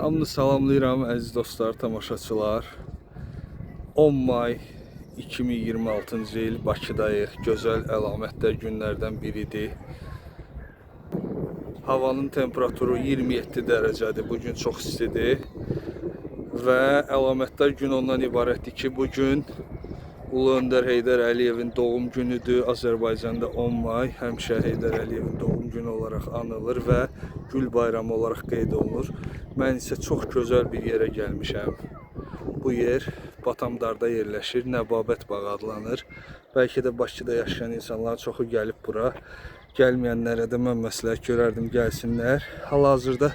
Hamını salamlayıram əziz dostlar, tamaşaçılar. 10 may 2026-cı il Bakıdayıq. Gözəl əlamətlər günlərdən biridir. Havanın temperaturu 27 dərəcədir. Bugün çox istidir. Və əlamətlər gün ondan ibarətdir ki, bugün Ulu Öndər Heydər Əliyevin doğum günüdür. Azərbaycanda 10 may həmişə Heydər Əliyevin doğum günü olaraq anılır və Gül bayramı olaraq qeyd olunur. Mən isə çox gözəl bir yerə gəlmişəm. Bu yer Batamdarda yerləşir, Nəbabət bağı adlanır. Bəlkə də Bakıda yaşayan insanların çoxu gəlib bura. Gəlməyənlərə də mən məsləhət görərdim, gəlsinlər. Hal-hazırda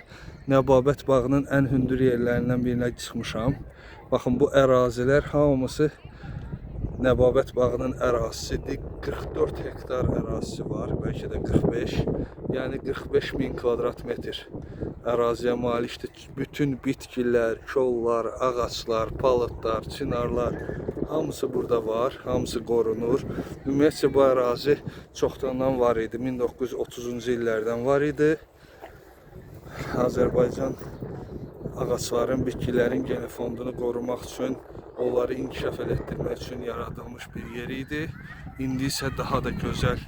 Nəbabət bağının ən hündür yerlərindən birinə çıxmışam. Baxın, bu ərazilər hamısı Nəbabət bağının ərazisidir. 44 hektar ərazisi var, bəlkə də 45. Yəni 45 min kvadrat metr əraziyə malikdir. Bütün bitkilər, kollar, ağaclar, palıtlar, çinarlar hamısı burada var, hamısı qorunur. Ümumiyyətcə bu ərazi çoxdandan var idi, 1930-cu illərdən var idi. Azərbaycan ağacların, bitkilərin gene fondunu qorumaq üçün, onları inkişaf etdirmək üçün yaradılmış bir yer idi. İndi isə daha da gözəl,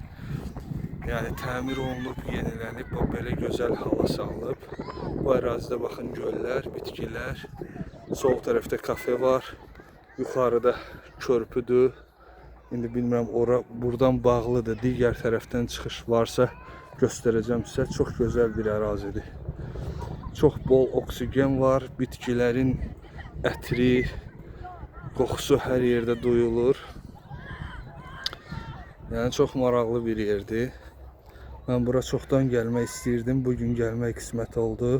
yəni təmir olunub, yenilənib, belə gözəl hala salınıb. Bu ərazidə baxın, göllər, bitkilər. Sol tərəfdə kafe var. Yuxarıda körpüdür. İndi bilmirəm, ora buradan bağlıdır. Digər tərəfdən çıxış varsa göstərəcəm sizə. Çox gözəl bir ərazidir. Çox bol oksigen var. Bitkilərin ətri, qoxusu hər yerdə duyulur. Yəni çox maraqlı bir yerdir. Mən bura çoxdan gəlmək istəyirdim. Bugün gəlmək qismət oldu.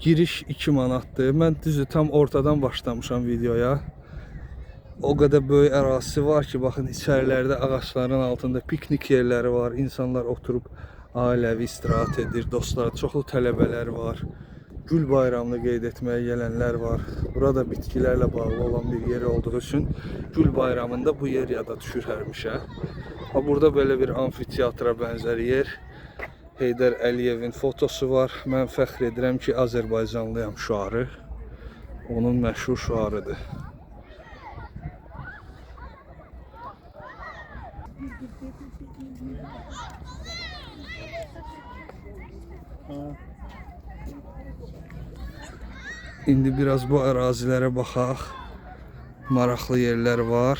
Giriş 2 manatdır. Mən düzü tam ortadan başlamışam videoya. O qədər böyük ərazisi var ki, baxın, içərilərdə ağaçların altında piknik yerləri var. İnsanlar oturub ailəvi istirahət edir. Dostlar, çoxlu tələbələr var. Gül bayramını qeyd etməyə gələnlər var. Burada bitkilərlə bağlı olan bir yer olduğu üçün Gül bayramında bu yer yada düşür həmişə. Burada belə bir amfiteatra bənzər yer. Heydər Əliyevin fotosu var. Mən fəxr edirəm ki, Azərbaycanlıyam şüarı. Onun məşhur şüarıdır. İndi biraz bu ərazilərə baxaq. Maraqlı yerlər var.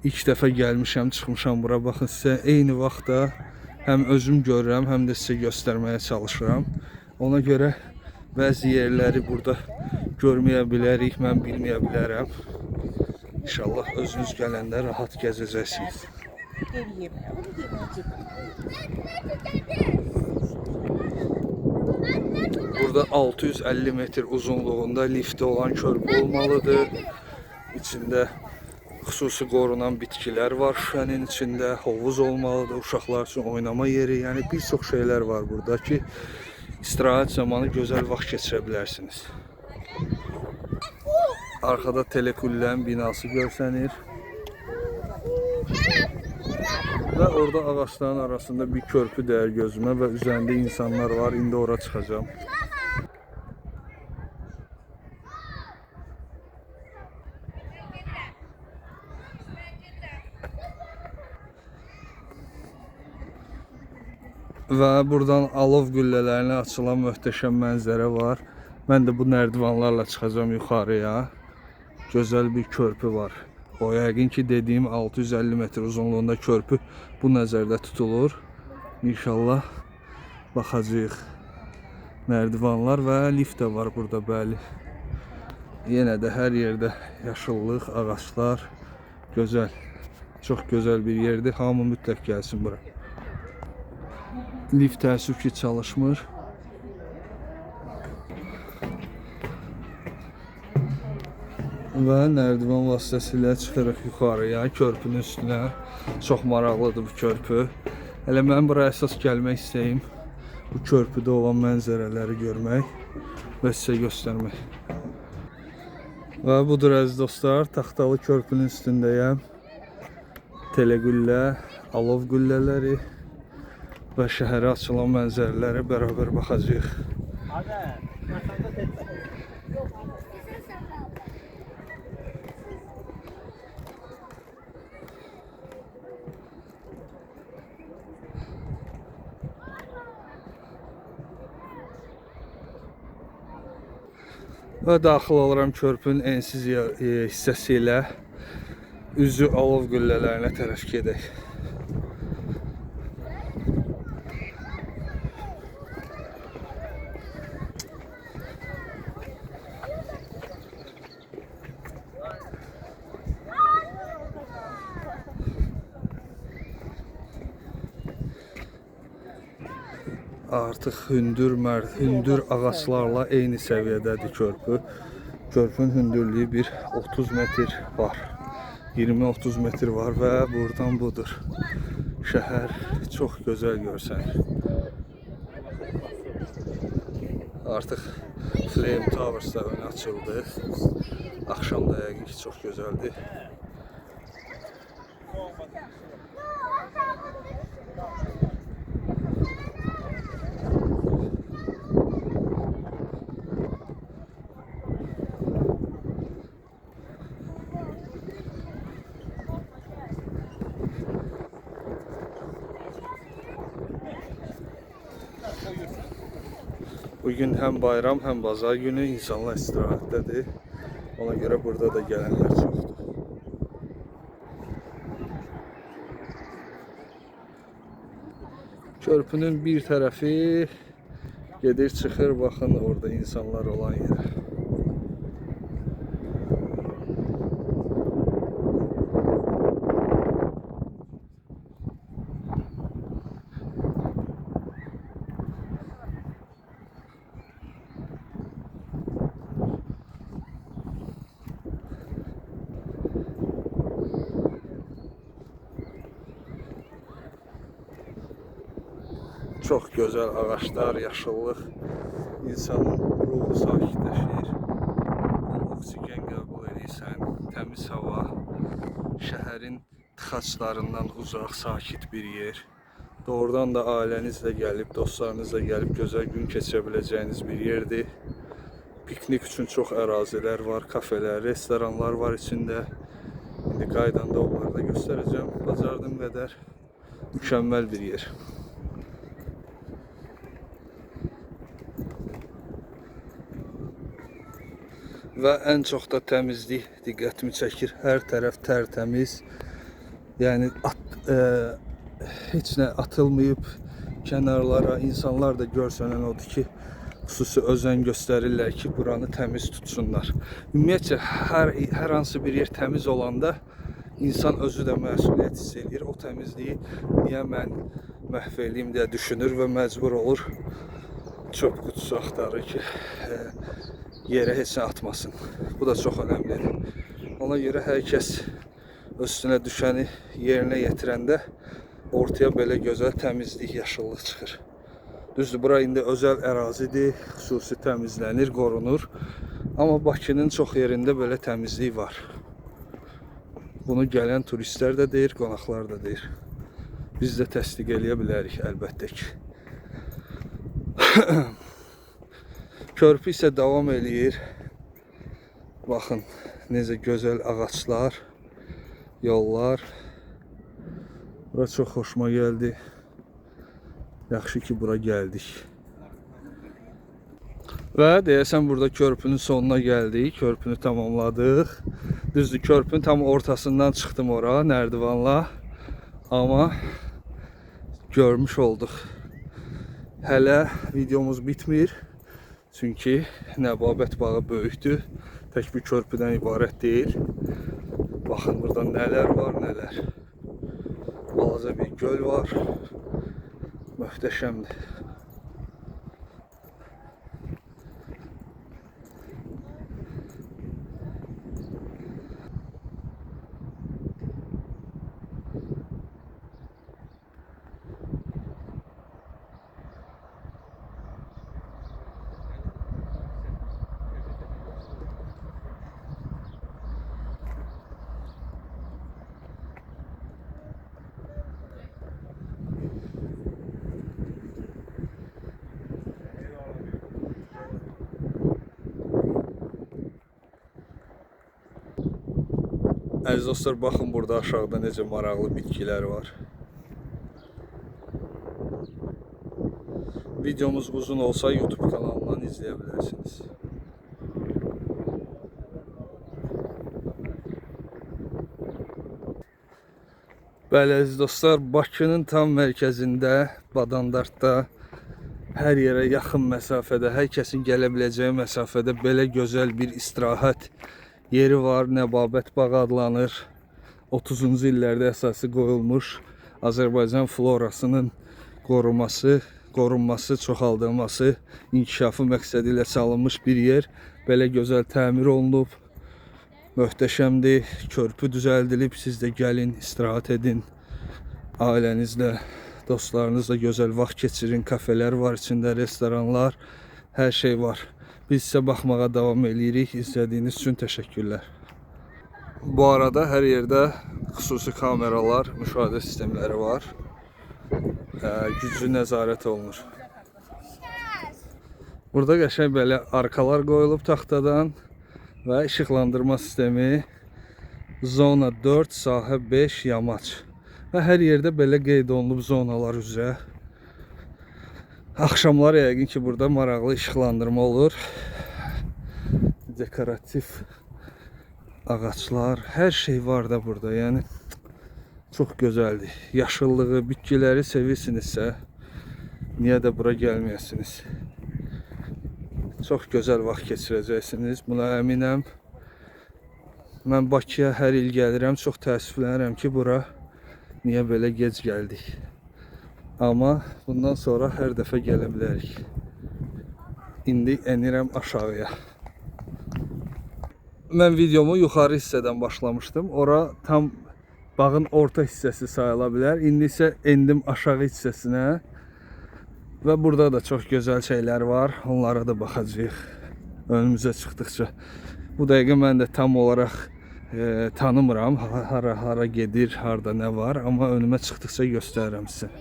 İlk dəfə gəlmişəm, çıxmışam bura. Baxın, sizə eyni vaxtda həm özüm görürəm, həm də sizə göstərməyə çalışıram. Ona görə bəzi yerləri burada görməyə bilərik, mən bilməyə bilərəm. İnşallah özünüz gələndə rahat gəzəcəksiniz. Burada 650 metr uzunluğunda lifti olan körpü olmalıdır. İçində xüsusi qorunan bitkilər var. Şüşənin içində hovuz olmalıdır, uşaqlar üçün oynama yeri. Yəni bir çox şeylər var burada ki, istirahət zamanı gözəl vaxt keçirə bilərsiniz. Arxada Telekullənin binası görsənir. Və orada ağaçların arasında bir körpü dəyər gözümə və üzərində insanlar var. İndi ora çıxacağım. Və buradan alov güllələrinə açılan möhtəşəm mənzərə var. Mən də bu nərdivanlarla çıxacağım yuxarıya. Gözəl bir körpü var. O yəqin ki, dediyim 650 metr uzunluğunda körpü bu nəzərdə tutulur. İnşallah baxacağıq. Nərdivanlar və lift də var burada, bəli. Yenə də hər yerdə yaşıllıq, ağaçlar. Gözəl. Çox gözəl bir yerdir. Hamı mütləq gəlsin bura. Lift təəssüf ki, çalışmır. Və nərdivan vasitəsilə çıxırıq yuxarıya, körpünün üstünə. Çox maraqlıdır bu körpü. Hələ mən buraya əsas gəlmək istəyim. Bu körpüdə olan mənzərələri görmək və sizə göstərmək. Və budur əziz dostlar, taxtalı körpünün üstündəyəm. Telegüllə, alov güllələri və şəhərə açılan mənzərələrə bərabər baxacağıq. Və daxil oluram körpünün ensiz hissəsi ilə üzü alov qüllələrinə tərəf gedək. Artıq hündür ağaclarla eyni səviyyədədir körpü. Körpünün hündürlüyü bir 30 metr var. 20-30 metr var və buradan budur. Şəhər çox gözəl görsənir. Artıq Flame Towers da önə açıldı. Axşamda yəqin ki çox gözəldir. Bugün həm bayram, həm bazar günü, insanlar istirahətdədir. Ona görə burada da gələnlər çoxdur. Körpünün bir tərəfi gedir, çıxır, baxın orada insanlar olan yerə. Çox gözəl ağaçlar, yaşıllıq, insanın ruhu sakitləşir. Oksigen qəbul edirsən, təmiz hava, şəhərin tıxaclarından uzaq, sakit bir yer. Doğrudan da ailənizlə gəlib, dostlarınızla gəlib gözəl gün keçirə biləcəyiniz bir yerdir. Piknik üçün çox ərazilər var, kafelər, restoranlar var içində. İndi qaydanda onları da göstərəcəm. Bacardığım qədər mükəmməl bir yer. Və ən çox da təmizlik diqqətimi çəkir. Hər tərəf tərtəmiz. Yəni heç nə atılmayıb kənarlara. İnsanlar da görsənən odur ki, xüsusi özen göstərirlər ki, buranı təmiz tutsunlar. Ümumiyyətcə, hər hansı bir yer təmiz olanda insan özü də məsuliyyət hiss edir. O təmizliyi niyə mən məhv edeyim deyə düşünür və məcbur olur çöp qutusu axtarır ki, yerə heç nə atmasın. Bu da çox önəmlidir. Ona görə hər kəs üstünə düşəni yerinə yetirəndə ortaya belə gözəl təmizlik, yaşıllıq çıxır. Düzdür, bura indi özəl ərazidir, xüsusi təmizlənir, qorunur. Amma Bakının çox yerində belə təmizlik var. Bunu gələn turistlər də deyir, qonaqlar da deyir. Biz də təsdiq eləyə bilərik, əlbəttə ki. Körpü isə davam eləyir. Baxın, necə gözəl ağaçlar, yollar. Bura çox xoşuma gəldi. Yaxşı ki, bura gəldik. Və deyəsən, burada körpünün sonuna gəldik. Körpünü tamamladıq. Düzdür, körpünün tam ortasından çıxdım ora, nərdivanla. Amma görmüş olduq. Hələ videomuz bitmir. Çünki Nəbabət bağı böyükdür. Tək bir körpüdən ibarət deyil. Baxın, burada nələr var, nələr. Balaca bir göl var. Möhtəşəmdir. Əziz dostlar, baxın burada aşağıda necə maraqlı bitkilər var. Videomuz uzun olsa YouTube kanalından izləyə bilərsiniz. Bəli, əziz dostlar, Bakının tam mərkəzində, Badandardda, hər yerə yaxın məsafədə, hər kəsin gələ biləcəyi məsafədə belə gözəl bir istirahət yeri var. Nəbabət bağı adlanır. 30-cu illərdə əsası qoyulmuş Azərbaycan florasının qorunması, çoxaldılması, inkişafı məqsədi ilə salınmış bir yer. Belə gözəl təmir olunub. Möhtəşəmdir. Körpü düzəldilib. Siz də gəlin, istirahət edin. Ailənizlə, dostlarınızla gözəl vaxt keçirin. Kafelər var içində, restoranlar, hər şey var. Biz sizə baxmağa davam edirik. İzlədiyiniz üçün təşəkkürlər. Bu arada hər yerdə xüsusi kameralar, müşahidə sistemləri var. Güclü nəzarət olunur. Burada qəşəng belə arkalar qoyulub taxtadan və işıqlandırma sistemi. Zona 4, sahə 5, yamaç. Və hər yerdə belə qeyd olunub zonalar üzrə. Axşamlar yəqin ki, burada maraqlı işıqlandırma olur. Dekorativ ağaclar, hər şey var da burada. Yəni çox gözəldir. Yaşıllığı, bitkiləri sevirsinizsə, niyə də bura gəlməyəsiniz? Çox gözəl vaxt keçirəcəksiniz. Buna əminəm. Mən Bakıya hər il gəlirəm. Çox təəssüflənirəm ki, bura niyə belə gec gəldik. Amma bundan sonra hər dəfə gələ bilərik. İndi enirəm aşağıya. Mən videomu yuxarı hissədən başlamışdım. Ora tam bağın orta hissəsi sayıla bilər. İndi isə endim aşağı hissəsinə. Və burada da çox gözəl şeylər var. Onlara da baxacağıq önümüzə çıxdıqca. Bu dəqiqə mən də tam olaraq tanımıram. Hara gedir, harda nə var. Amma önümə çıxdıqca göstərirəm sizə.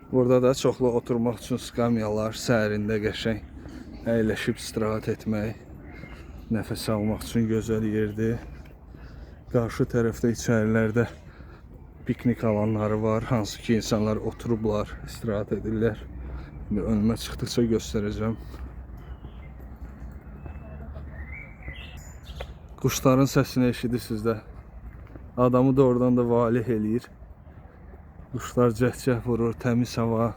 Burada da çoxlu oturmaq üçün skamyalar, səhərində qəşəng əyləşib istirahət etmək, nəfəs almaq üçün gözəl yerdir. Qarşı tərəfdə içərilərdə piknik alanları var, hansı ki insanlar oturublar, istirahət edirlər. Önümə çıxdıqca göstərəcəm. Quşların səsini eşidirsiniz də. Adamı da oradan da valeh eləyir. Quşlar cəhcəh vurur, təmiz hava.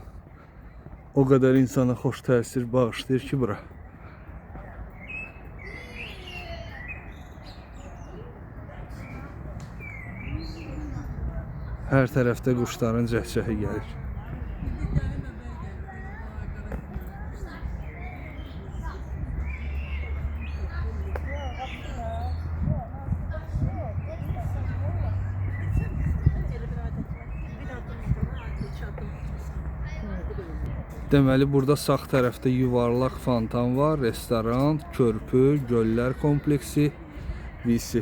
O qədər insana xoş təsir bağışlayır ki bura. Hər tərəfdə quşların cəhcəhi gəlir. Deməli, burada sağ tərəfdə yuvarlaq fontan var, restoran, körpü, göllər kompleksi, visi.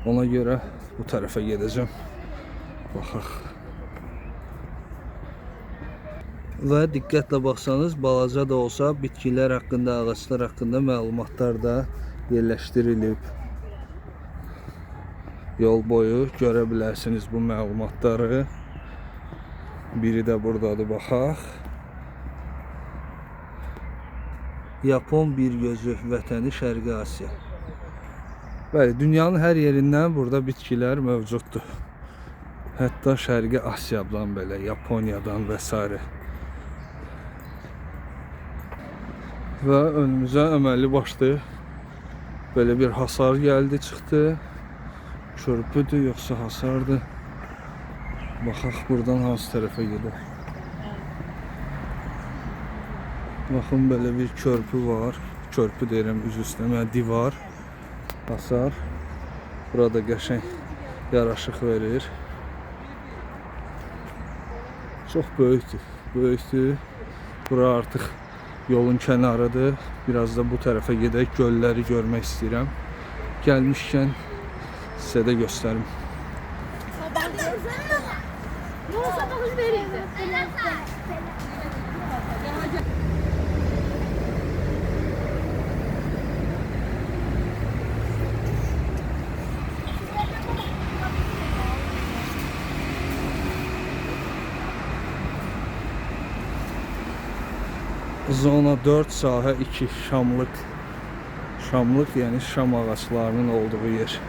Ona görə bu tərəfə gedəcəm. Baxaq. Və diqqətlə baxsanız, balaca da olsa bitkilər haqqında, ağaclar haqqında məlumatlar da yerləşdirilib. Yol boyu görə bilərsiniz bu məlumatları. Biri də buradadır, baxaq. Yapon bir gözü, vətəni Şərqi Asiya. Bəli, dünyanın hər yerindən burada bitkilər mövcuddur. Hətta Şərqi Asiyadan belə, Yaponiyadan və s. Və önümüzə əməlli başlı belə bir hasar gəldi, çıxdı. Körpüdür, yoxsa hasardır. Baxaq buradan hansı tərəfə gedir. Baxın, belə bir körpü var. Körpü deyirəm, üz üstə divar, hasar. Burada qəşəng yaraşıq verir. Çox böyükdür. Böyükdür. Bura artıq yolun kənarıdır. Biraz da bu tərəfə gedək, gölləri görmək istəyirəm. Gəlmişkən sizə də göstərim. Zona 4, sahə 2, Şamlıq. Şamlıq yəni şam ağaclarının olduğu yer.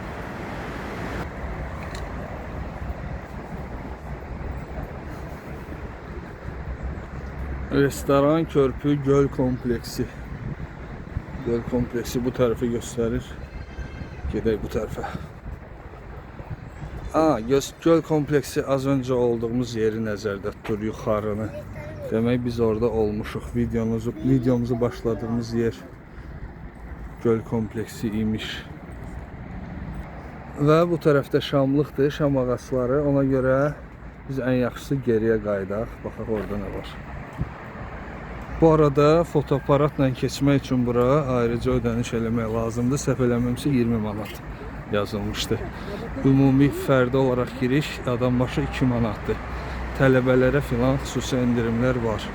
Restoran, körpü, göl kompleksi. Göl kompleksi bu tərəfi göstərir. Gedək bu tərəfə. Göl kompleksi az öncə olduğumuz yeri nəzərdə tutur, yuxarını. Demək biz orada olmuşuq. Videomuzu başladığımız yer göl kompleksi imiş. Və bu tərəfdə şamlıqdır, şam ağacları. Ona görə biz ən yaxşısı geriyə qaydaq. Baxaq orada nə var. Bu arada fotoaparatla keçmək üçün bura ayrıca ödəniş eləmək lazımdır. Səhv eləməmsə 20 manat yazılmışdı. Ümumi fərdi olaraq giriş adam başı 2 manatdır. Tələbələrə filan xüsusi endirimlər var.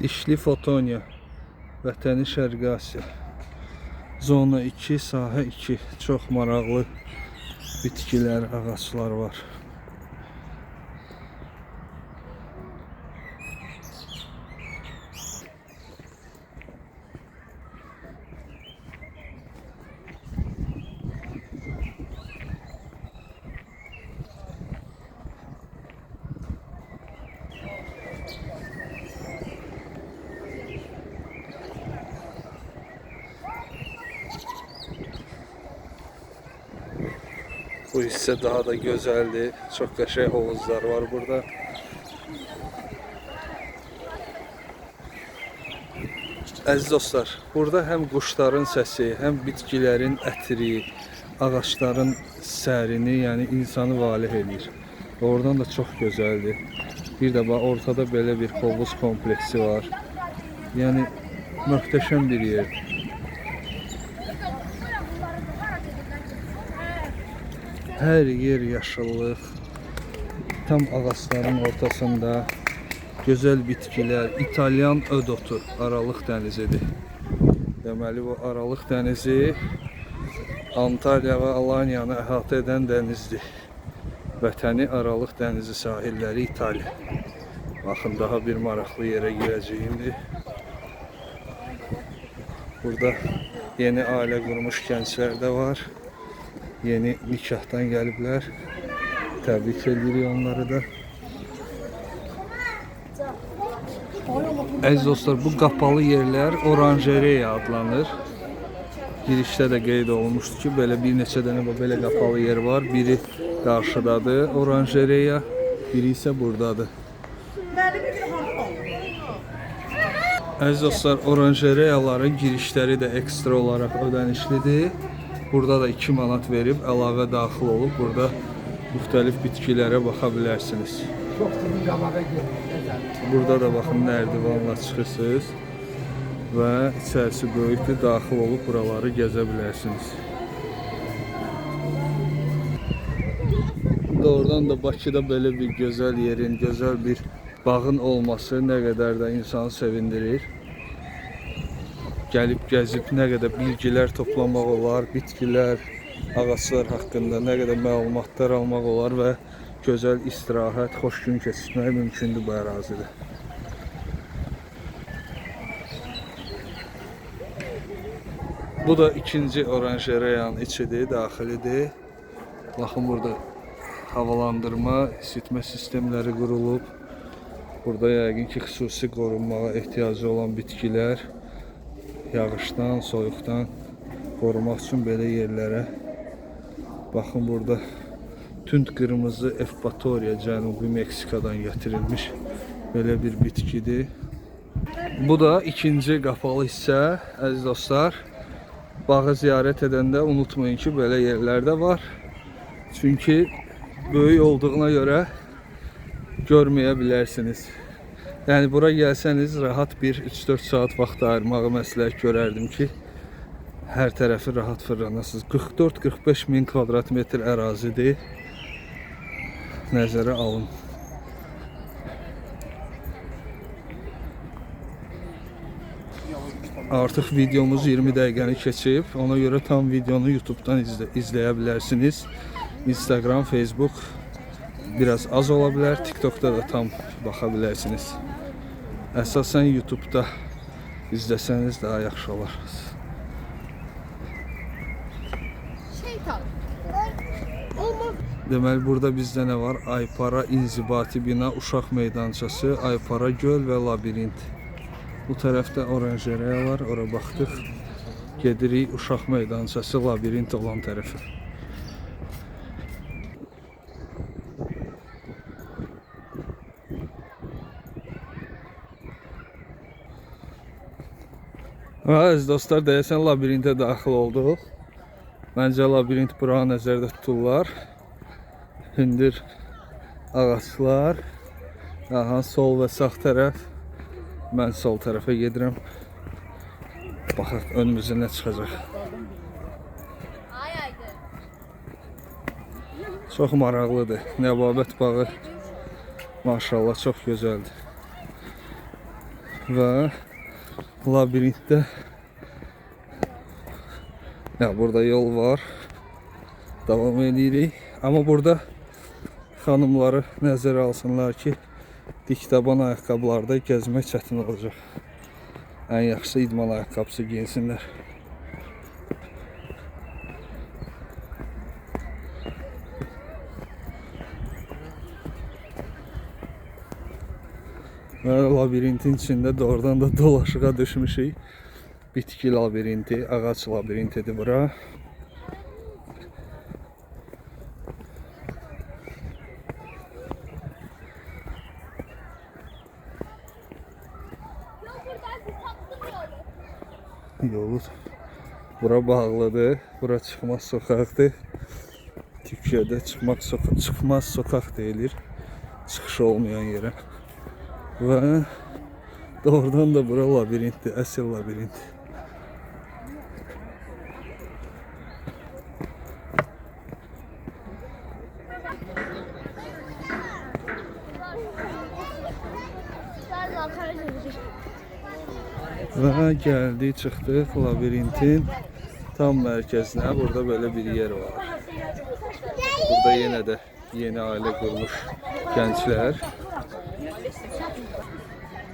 Dişli Fotonya, Vətəni Şərqi Asiya. Zona 2, sahə 2. Çox maraqlı bitkilər, ağaclar var. Bu hissə daha da gözəldir. Çox qəşəng hovuzlar var burada. Əziz dostlar, burada həm quşların səsi, həm bitkilərin ətri, ağaçların sərini, yəni insanı valeh edir. Oradan da çox gözəldir. Bir də bax, ortada belə bir hovuz kompleksi var. Yəni möhtəşəm bir yer. Hər yer yaşıllıq, tam ağacların ortasında gözəl bitkilər, İtalyan ödotu, Aralıq dənizidir. Deməli bu Aralıq dənizi Antalya və Alanya'nı əhatə edən dənizdir. Vətəni Aralıq dənizi sahilləri İtalya. Baxın, daha bir maraqlı yerə girəcəyimdir. Burada yeni ailə qurmuş gənclər də var. Yeni nikahdan gəliblər. Təbrik edirik onları da. Əziz dostlar, bu qapalı yerlər oranjereya adlanır. Girişdə də qeyd olunmuşdu ki, belə bir neçə dənə belə qapalı yer var. Biri qarşıdadır, oranjereya, biri isə buradadır. Əziz dostlar, oranjereyaların girişləri də ekstra olaraq ödənişlidir. Burada da 2 manat verib əlavə daxil olub burada müxtəlif bitkilərə baxa bilərsiniz. Burada da baxın, nərdivanla çıxırsınız və içərisi böyükdür, daxil olub buraları gəzə bilərsiniz. Doğrudan da Bakıda belə bir gözəl yerin, gözəl bir bağın olması nə qədər də insanı sevindirir. Gəlib gəzib nə qədər bilgilər toplamaq olar, bitkilər, ağaclar haqqında nə qədər məlumatlar almaq olar və gözəl istirahət, xoş gün keçirmək mümkündür bu ərazidə. Bu da ikinci oranjereyanın içidir, daxilidir. Baxın, burada havalandırma, isitmə sistemləri qurulub. Burada yəqin ki, xüsusi qorunmağa ehtiyacı olan bitkilər yağışdan, soyuqdan qorumaq üçün belə yerlərə. Baxın, burada tünd qırmızı Evpatoria Cənubi Meksikadan gətirilmiş belə bir bitkidir. Bu da ikinci qapalı hissə. Əziz dostlar, bağı ziyarət edəndə unutmayın ki, belə yerlər də var. Çünki böyük olduğuna görə görməyə bilərsiniz. Yəni bura gəlsəniz rahat bir 3-4 saat vaxt ayırmağı məsləhət görərdim ki, hər tərəfi rahat fırlanasınız. 44-45 min kvadrat metr ərazidir. Nəzərə alın. Artıq videomuz 20 dəqiqəni keçib. Ona görə tam videonu YouTube'dan izləyə bilərsiniz. Instagram, Facebook biraz az ola bilər. TikTok'da da tam baxa bilərsiniz. Əsasən YouTube'da izləsəniz daha yaxşı olar. Deməli, burada bizdə nə var? Aypara İnzibati bina, uşaq meydançası, Aypara göl və labirint. Bu tərəfdə oranjeriya var, ora baxdıq. Gedirik uşaq meydançası, labirint olan tərəfə. Əziz dostlar, deyəsən labirintə daxil olduq. Məncə labirint bura nəzərdə tuturlar. Hündür ağaçlar. Aha, sol və sağ tərəf. Mən sol tərəfə gedirəm. Baxaq önümüzə nə çıxacaq. Çox maraqlıdır. Nəbabət bağı maşallah çox gözəldir. Və labirintdə burada yol var. Davam edirik. Amma burada xanımları nəzərə alsınlar ki, dik taban ayaqqabılarda gəzmək çətin olacaq. Ən yaxşısı idman ayaqqabısı giyinsinlər. Və labirintin içində doğrudan da dolaşığa düşmüşük. Bitki labirinti, ağac labirintidir bura. Yolu bura bağlıdır. Bura çıxmaz sokaqdır. Türkiyədə çıxmaz sokaq deyilir. Çıxışı olmayan yerə. Və doğrudan da bura labirintdir, əsl labirint. Və gəldik, çıxdıq labirintin tam mərkəzinə. Burada belə bir yer var. Burada yenə də yeni ailə qurmuş gənclər.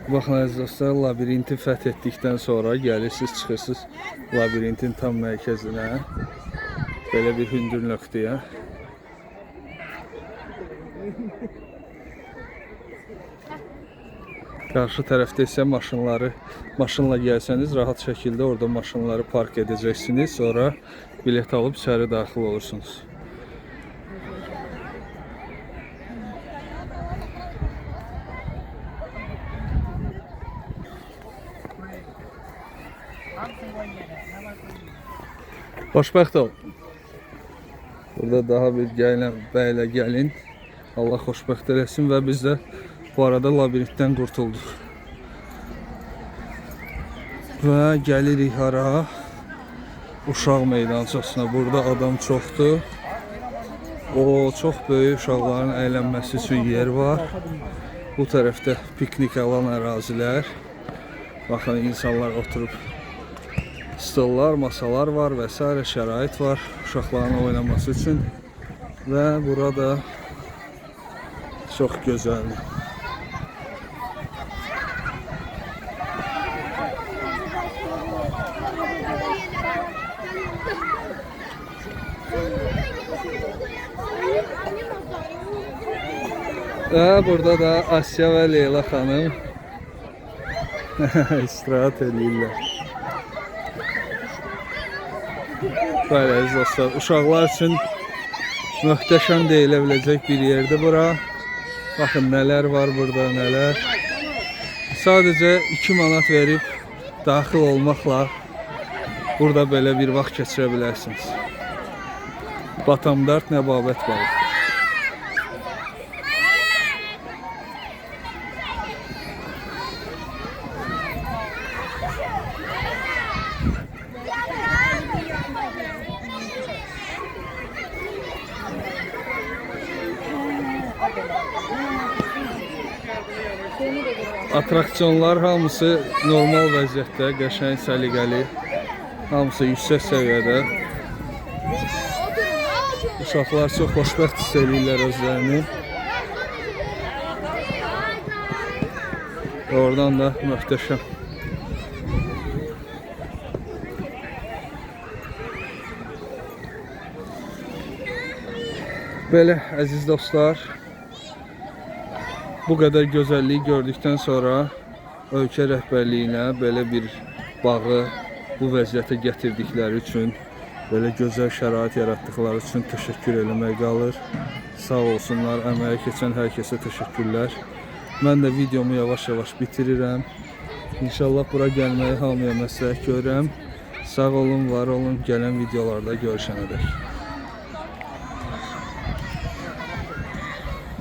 Baxın əziz dostlar, labirinti fəth etdikdən sonra gəlirsiniz, çıxırsınız labirintin tam mərkəzinə. Belə bir hündür nöqtəyə. Qarşı tərəfdə isə maşınla gəlsəniz rahat şəkildə orada maşınları park edəcəksiniz. Sonra bilet alıb içəri daxil olursunuz. Xoşbəxt ol. Burada daha bir bəylə gəlin. Allah xoşbəxt eləsin və biz də bu arada labirintdən qurtulduq. Və gəlirik hara? Uşaq meydançasına. Burada adam çoxdur. Çox böyük uşaqların əylənməsi üçün yer var. Bu tərəfdə piknik alan ərazilər. Baxın, insanlar oturub. Stollar, masalar var və s. şərait var uşaqların oynaması üçün. Və burada çox gözəldir. Və burada da Asya və Leyla xanım istirahat edirlər. Bəli, əziz dostlar, uşaqlar üçün Möhtəşəm deyilə biləcək bir yerdir bura. Baxın nələr var burada, nələr. Sadəcə 2 manat verib daxil olmaqla burada belə bir vaxt keçirə bilərsiniz. Batamdart nəbabət balı. Atraksiyonlar hamısı normal vəziyyətdə, qəşəng, səliqəli, hamısı yüksək səviyyədə. Uşaqlar çox xoşbəxt hiss edirlər özlərini. Oradan da möhtəşəm. Belə, əziz dostlar, bu qədər gözəlliyi gördükdən sonra ölkə rəhbərliyinə belə bir bağı bu vəziyyətə gətirdikləri üçün, belə gözəl şərait yaratdıqları üçün təşəkkür eləmək qalır. Sağ olsunlar, əməyə keçən hər kəsə təşəkkürlər. Mən də videomu yavaş-yavaş bitirirəm. İnşallah bura gəlməyi hamıya məsləhət görürəm. Sağ olun, var olun, gələn videolarda görüşənədək.